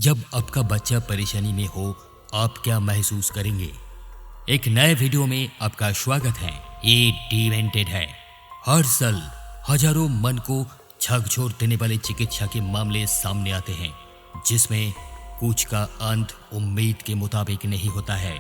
जब आपका बच्चा परेशानी में हो, आप क्या महसूस करेंगे? एक नए वीडियो में आपका स्वागत है। ये डिमेंटेड है। हर साल हजारों मन को झकझोर देने वाले चिकित्सा के मामले सामने आते हैं, जिसमें कुछ का अंत उम्मीद के मुताबिक नहीं होता है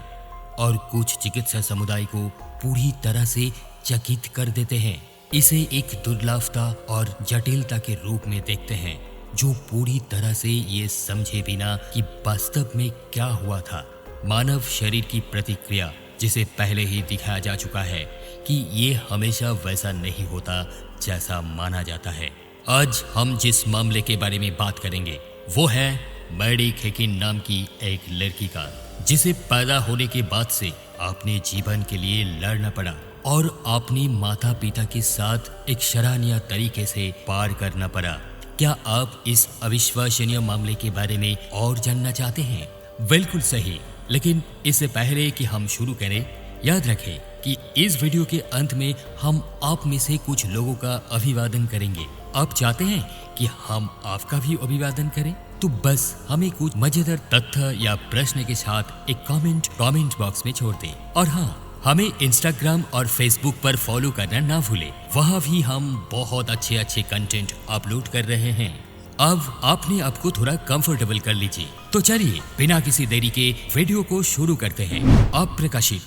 और कुछ चिकित्सा समुदाय को पूरी तरह से चकित कर देते हैं। इसे एक दुर्लभता और जटिलता के रूप में देखते हैं, जो पूरी तरह से ये समझे बिना कि वास्तव में क्या हुआ था। मानव शरीर की प्रतिक्रिया, जिसे पहले ही दिखाया जा चुका है कि ये हमेशा वैसा नहीं होता जैसा माना जाता है। आज हम जिस मामले के बारे में बात करेंगे वो है मैडी खेकिन नाम की एक लड़की का, जिसे पैदा होने के बाद से अपने जीवन के लिए लड़ना पड़ा और अपने माता पिता के साथ एक सराहनीय तरीके से पार करना पड़ा। क्या आप इस अविश्वसनीय मामले के बारे में और जानना चाहते हैं? बिल्कुल सही। लेकिन इससे पहले कि हम शुरू करें, याद रखें कि इस वीडियो के अंत में हम आप में से कुछ लोगों का अभिवादन करेंगे। आप चाहते हैं कि हम आपका भी अभिवादन करें? तो बस हमें कुछ मजेदार तथ्य या प्रश्न के साथ एक कमेंट बॉक्स में छोड़ दें। और हाँ, हमें इंस्टाग्राम और फेसबुक पर फॉलो करना ना भूलें। वहाँ भी हम बहुत अच्छे कंटेंट अपलोड कर रहे हैं। अब आपने आपको थोड़ा कंफर्टेबल कर लीजिए, तो चलिए बिना किसी देरी के वीडियो को शुरू करते हैं। अब प्रकाशित,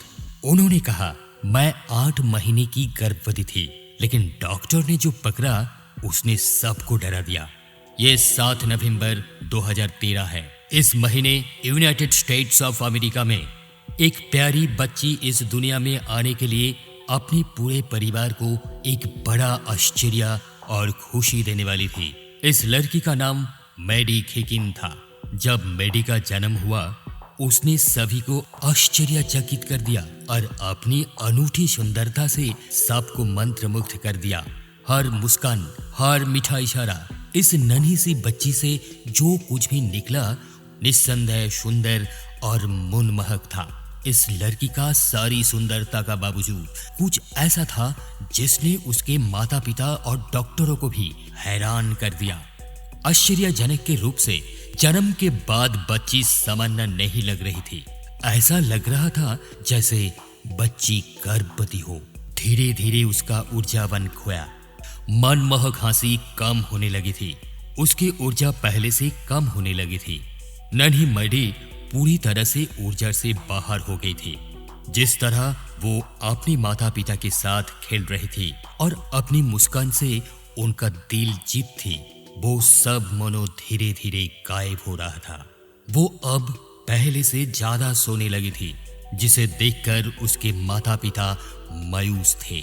उन्होंने कहा, मैं 8 महीने की गर्भवती थी, लेकिन डॉक्टर ने जो पकड़ा उसने सबको डरा दिया। ये 7 नवंबर 2013 है। इस महीने यूनाइटेड स्टेट्स ऑफ अमेरिका में एक प्यारी बच्ची इस दुनिया में आने के लिए अपने पूरे परिवार को एक बड़ा आश्चर्य और खुशी देने वाली थी। इस लड़की का नाम मैडी खेकिन था। जब मैडी का जन्म हुआ, उसने सभी को आश्चर्यचकित कर दिया और अपनी अनूठी सुंदरता से सबको मंत्रमुग्ध कर दिया। हर मुस्कान, हर मीठा इशारा, इस नन्ही सी बच्ची से जो कुछ भी निकला निस्संदेह सुंदर और मनमोहक था। इस लड़की का सारी सुंदरता का बावजूद कुछ ऐसा था जिसने उसके माता पिता और डॉक्टरों को भी हैरान कर दिया। आश्चर्यजनक के रूप से जन्म के बाद बच्ची सामान्य नहीं लग रही थी। ऐसा लग रहा था जैसे बच्ची गर्भवती हो। धीरे धीरे उसका ऊर्जावन खोया। मनमोहक हंसी कम होने लगी थी। उसकी ऊर्जा पहले से कम होने लगी थी। नन्ही मैडी पूरी तरह से ऊर्जा से बाहर हो गई थी। जिस तरह वो अपने माता पिता के साथ खेल रही थी और अपनी मुस्कान से उनका दिल जीत थी, वो सब मनो धीरे धीरे गायब हो रहा था। वो अब पहले से ज्यादा सोने लगी थी, जिसे देखकर उसके माता पिता मायूस थे।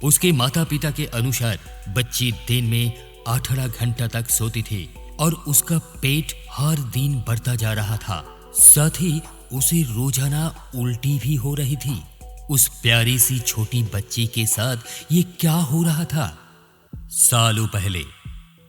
उसके माता पिता के अनुसार बच्ची दिन में 18 घंटा तक सोती थी और उसका पेट हर दिन बढ़ता जा रहा था। साथ ही उसे रोजाना उल्टी भी हो रही थी। उस प्यारी सी छोटी बच्ची के साथ ये क्या हो रहा था? सालों पहले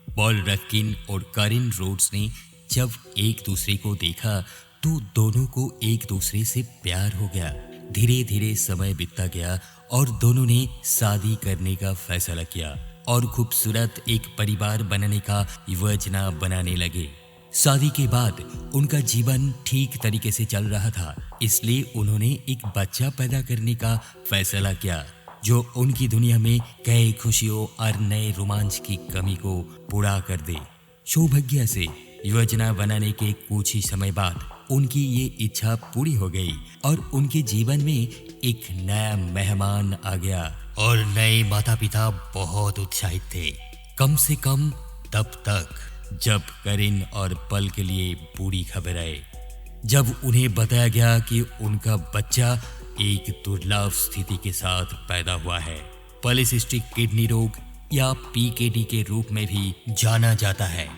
पॉल रस्किन और कारिन रोड्स ने जब एक दूसरे को देखा तो दोनों को एक दूसरे से प्यार हो गया। धीरे धीरे समय बीतता गया और दोनों ने शादी करने का फैसला किया और खूबसूरत एक परिवार बनाने का योजना बनाने लगे। शादी के बाद उनका जीवन ठीक तरीके से चल रहा था, इसलिए उन्होंने एक बच्चा पैदा करने का फैसला किया, जो उनकी दुनिया में कई खुशियों और नए रोमांच की कमी को पूरा कर दे। सौभाग्य से योजना बनाने के कुछ ही समय बाद उनकी ये इच्छा पूरी हो गई और उनके जीवन में एक नया मेहमान आ गया और नए माता पिता बहुत उत्साहित थे। कम से कम तब तक जब करिन और पल के लिए बुरी खबर आई, जब उन्हें बताया गया कि उनका बच्चा एक दुर्लभ स्थिति के साथ पैदा हुआ है। पॉलीसिस्टिक किडनी रोग या पीकेडी के रूप में भी जाना जाता है।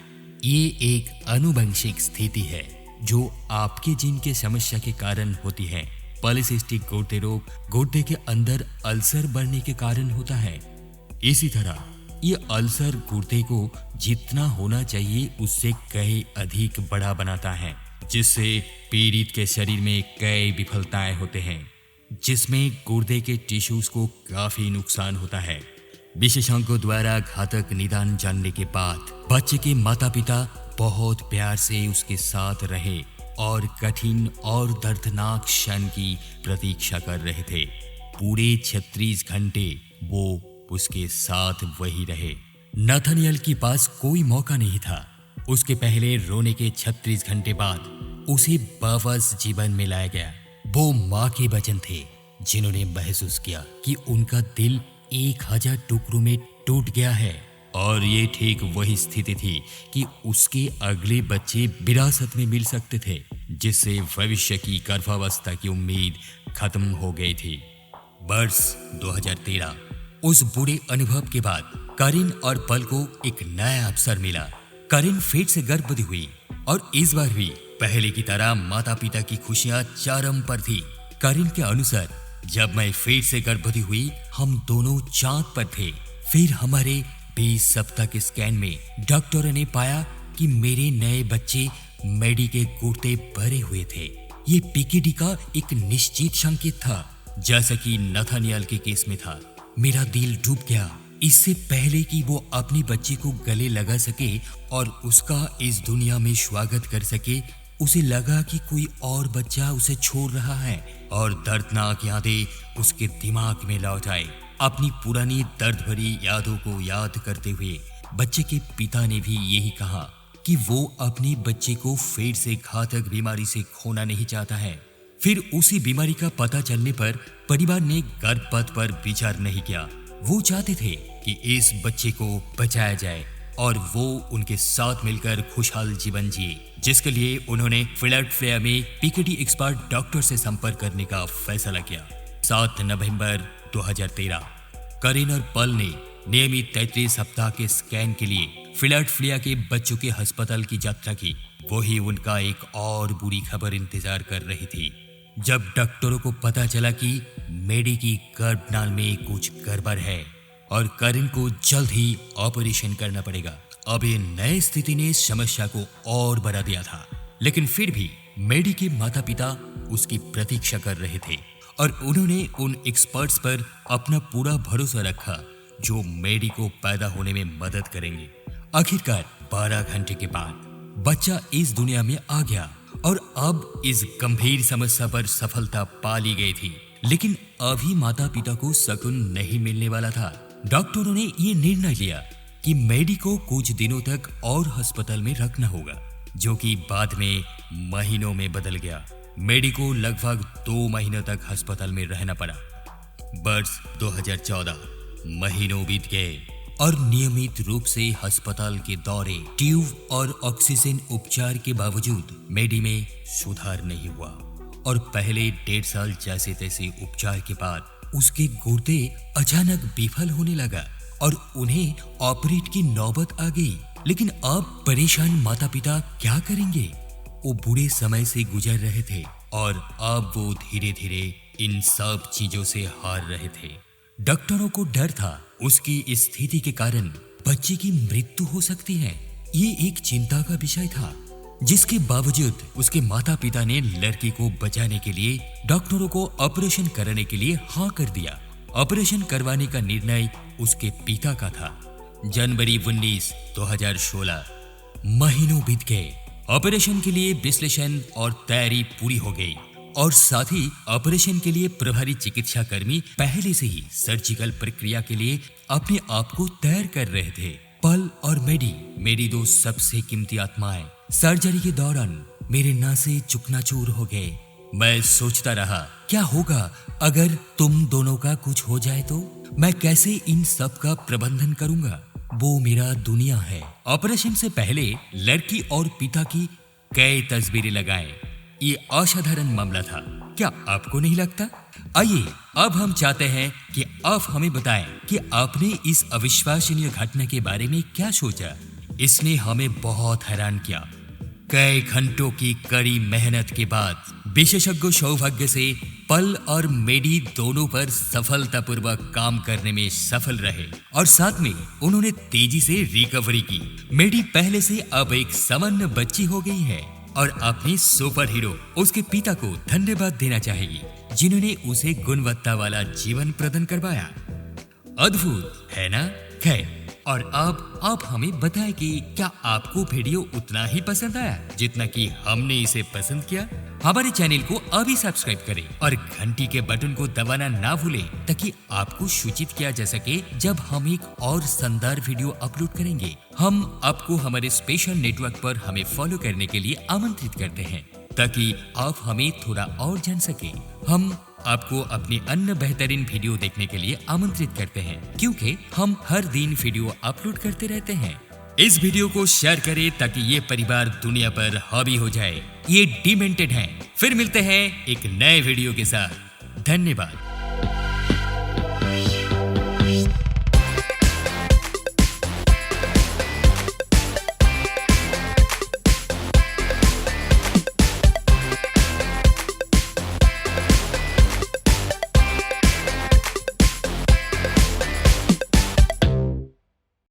ये एक आनुवंशिक स्थिति है जो आपके जीन के समस्या के कारण होती है। पॉलीसिस्टिक गुर्दे रोग गुर्दे के अंदर अल्सर बढ़ने के कारण होता है। इसी तरह ये अल्सर गुर्दे को जितना होना चाहिए उससे कई अधिक बड़ा बनाता है, जिससे पीड़ित के शरीर में कई विफलताएं होते हैं, जिसमें गुर्दे के टिश्यूज को काफी नुकसान होता है। विशेषज्ञों द्वारा घातक निदान जानने के बाद बच्चे के माता पिता बहुत प्यार से उसके साथ रहे और कठिन और दर्दनाक क्षण की प्रतीक्षा कर रहे थे। पूरे 36 घंटे वो उसके साथ वही रहे। नाथानियल के पास कोई मौका नहीं था। उसके पहले रोने के 36 घंटे बाद उसे वापस जीवन में लाया गया। वो माँ के वचन थे जिन्होंने महसूस किया कि उनका दिल 1000 टुकड़ों में टूट गया है। और ये ठीक वही स्थिति थी कि उसके अगले बच्चे विरासत में मिल सकते थे, जिससे भविष्य की गर्भावस्था की उम्मीद खत्म हो गई थी। वर्ष 2013। उस बुरे अनुभव के बाद करिन और पल को एक नया अवसर मिला। करिन फिर से गर्भवती हुई और इस बार भी पहले की तरह माता पिता की खुशियां चरम पर थी। करिन के अनुसार, जब मैं फिर से गर्भवती हुई, हम दोनों चांद पर थे। फिर हमारे 20 सप्ताह के स्कैन में डॉक्टरों ने पाया कि मेरे नए बच्चे मेडी के गुर्दे भरे हुए थे। ये पीकेडी का एक निश्चित संकेत था, जैसा कि नाथानियल के केस में था। मेरा दिल डूब गया। इससे पहले कि वो अपने बच्चे को गले लगा सके और उसका इस दुनिया में स्वागत कर सके, उसे लगा कि कोई और बच्चा उसे छोड़ रहा है और दर्दनाक यादें उसके दिमाग में लौट आए। अपनी पुरानी दर्द भरी यादों को याद करते हुए बच्चे के पिता ने भी यही कहा कि वो अपने बच्चे को फिर से घातक बीमारी से खोना नहीं चाहता है। फिर उसी बीमारी का पता चलने पर परिवार ने गर्भपात पर विचार नहीं किया। वो चाहते थे कि इस बच्चे को बचाया जाए और वो उनके साथ मिलकर खुशहाल जीवन जिए, जिसके लिए उन्होंने फिलाडेल्फिया में पीकेडी एक्सपर्ट डॉक्टर से संपर्क करने का फैसला किया। 7 नवंबर 2013 करिन और पल ने नियमित 33 सप्ताह के स्कैन के लिए फिलाडेल्फिया के बच्चों के अस्पताल की यात्रा की। वही उनका एक और बुरी खबर इंतजार कर रही थी। जब डॉक्टरों को पता चला कि मेडी की गर्भनाल में कुछ गड़बड़ है और करिन को जल्द ही ऑपरेशन करना पड़ेगा। अब ये नई स्थिति ने समस्या को और बढ़ा दिया था, लेकिन फिर भी मेडी के माता पिता उसकी प्रतीक्षा कर रहे थे और उन्होंने उन एक्सपर्ट्स पर अपना पूरा भरोसा रखा जो मेडी को पैदा होने में मदद करेंगे। आखिरकार 12 घंटे के बाद बच्चा इस दुनिया में आ गया और अब इस गंभीर समस्या पर सफलता पा ली गई थी। लेकिन अभी माता पिता को सुकून नहीं मिलने वाला था। डॉक्टरों ने ये निर्णय लिया कि मेडी को कुछ दिनों तक और अस्पताल में रखना होगा, जो कि बाद में महीनों में बदल गया। मेडी को लगभग 2 महीनों तक अस्पताल में रहना पड़ा। वर्ष 2014। महीनों बीत गए और नियमित रूप से अस्पताल के दौरे, ट्यूब और ऑक्सीजन उपचार के बावजूद मेडी में सुधार नहीं हुआ और पहले 1.5 साल जैसे तैसे उपचार के बाद उसके गुर्दे अचानक विफल होने लगा और उन्हें ऑपरेट की नौबत आ गई। लेकिन अब परेशान माता पिता क्या करेंगे? वो बुरे समय से गुजर रहे थे और अब वो धीरे धीरे इन सब चीजों से हार रहे थे। डॉक्टरों को डर था उसकी इस स्थिति के कारण बच्चे की मृत्यु हो सकती है। ये एक चिंता का विषय था, जिसके बावजूद उसके माता पिता ने लड़की को बचाने के लिए डॉक्टरों को ऑपरेशन करने के लिए हाँ कर दिया। ऑपरेशन करवाने का निर्णय उसके पिता का था। जनवरी 19, 2016। महीनों बीत गए। ऑपरेशन के लिए विश्लेषण और तैयारी पूरी हो गई और साथ ही ऑपरेशन के लिए प्रभारी चिकित्सा कर्मी पहले से ही सर्जिकल प्रक्रिया के लिए अपने आप को तैयार कर रहे थे। पल और मेरी 2 सबसे कीमती आत्माएं सर्जरी के दौरान मेरे नासे चुकनाचूर हो गए। मैं सोचता रहा, क्या होगा अगर तुम दोनों का कुछ हो जाए तो? मैं कैसे इन सब का प्रबंधन करूंगा? वो मेरा दुनिया है। ऑपरेशन से पहले लड़की और पिता की कई तस्वीरें लगाएं। ये असाधारण मामला था, क्या आपको नहीं लगता? आइए अब हम चाहते हैं कि आप हमें बताएं कि आपने इस अविश्वसनीय घटना के बारे में क्या सोचा। इसने हमें बहुत हैरान किया। कई घंटों की कड़ी मेहनत के बाद विशेषज्ञ सौभाग्य से पल और मेडी दोनों पर सफलतापूर्वक काम करने में सफल रहे और साथ में उन्होंने तेजी से रिकवरी की। मेडी पहले से अब एक सामान्य बच्ची हो गई है और अपने सुपर हीरो उसके पिता को धन्यवाद देना चाहेगी, जिन्होंने उसे गुणवत्ता वाला जीवन प्रदान करवाया। अद्भुत है ना? खैर, और अब आप हमें बताएं कि क्या आपको वीडियो उतना ही पसंद आया जितना कि हमने इसे पसंद किया। हमारे चैनल को अभी सब्सक्राइब करें और घंटी के बटन को दबाना ना भूलें ताकि आपको सूचित किया जा सके जब हम एक और शानदार वीडियो अपलोड करेंगे। हम आपको हमारे स्पेशल नेटवर्क पर हमें फॉलो करने के लिए आमंत्रित करते हैं ताकि आप हमें थोड़ा और जान सके। हम आपको अपनी अन्य बेहतरीन वीडियो देखने के लिए आमंत्रित करते हैं क्योंकि हम हर दिन वीडियो अपलोड करते रहते हैं। इस वीडियो को शेयर करें ताकि ये परिवार दुनिया पर हावी हो जाए। ये डिमेंटेड हैं। फिर मिलते हैं एक नए वीडियो के साथ। धन्यवाद।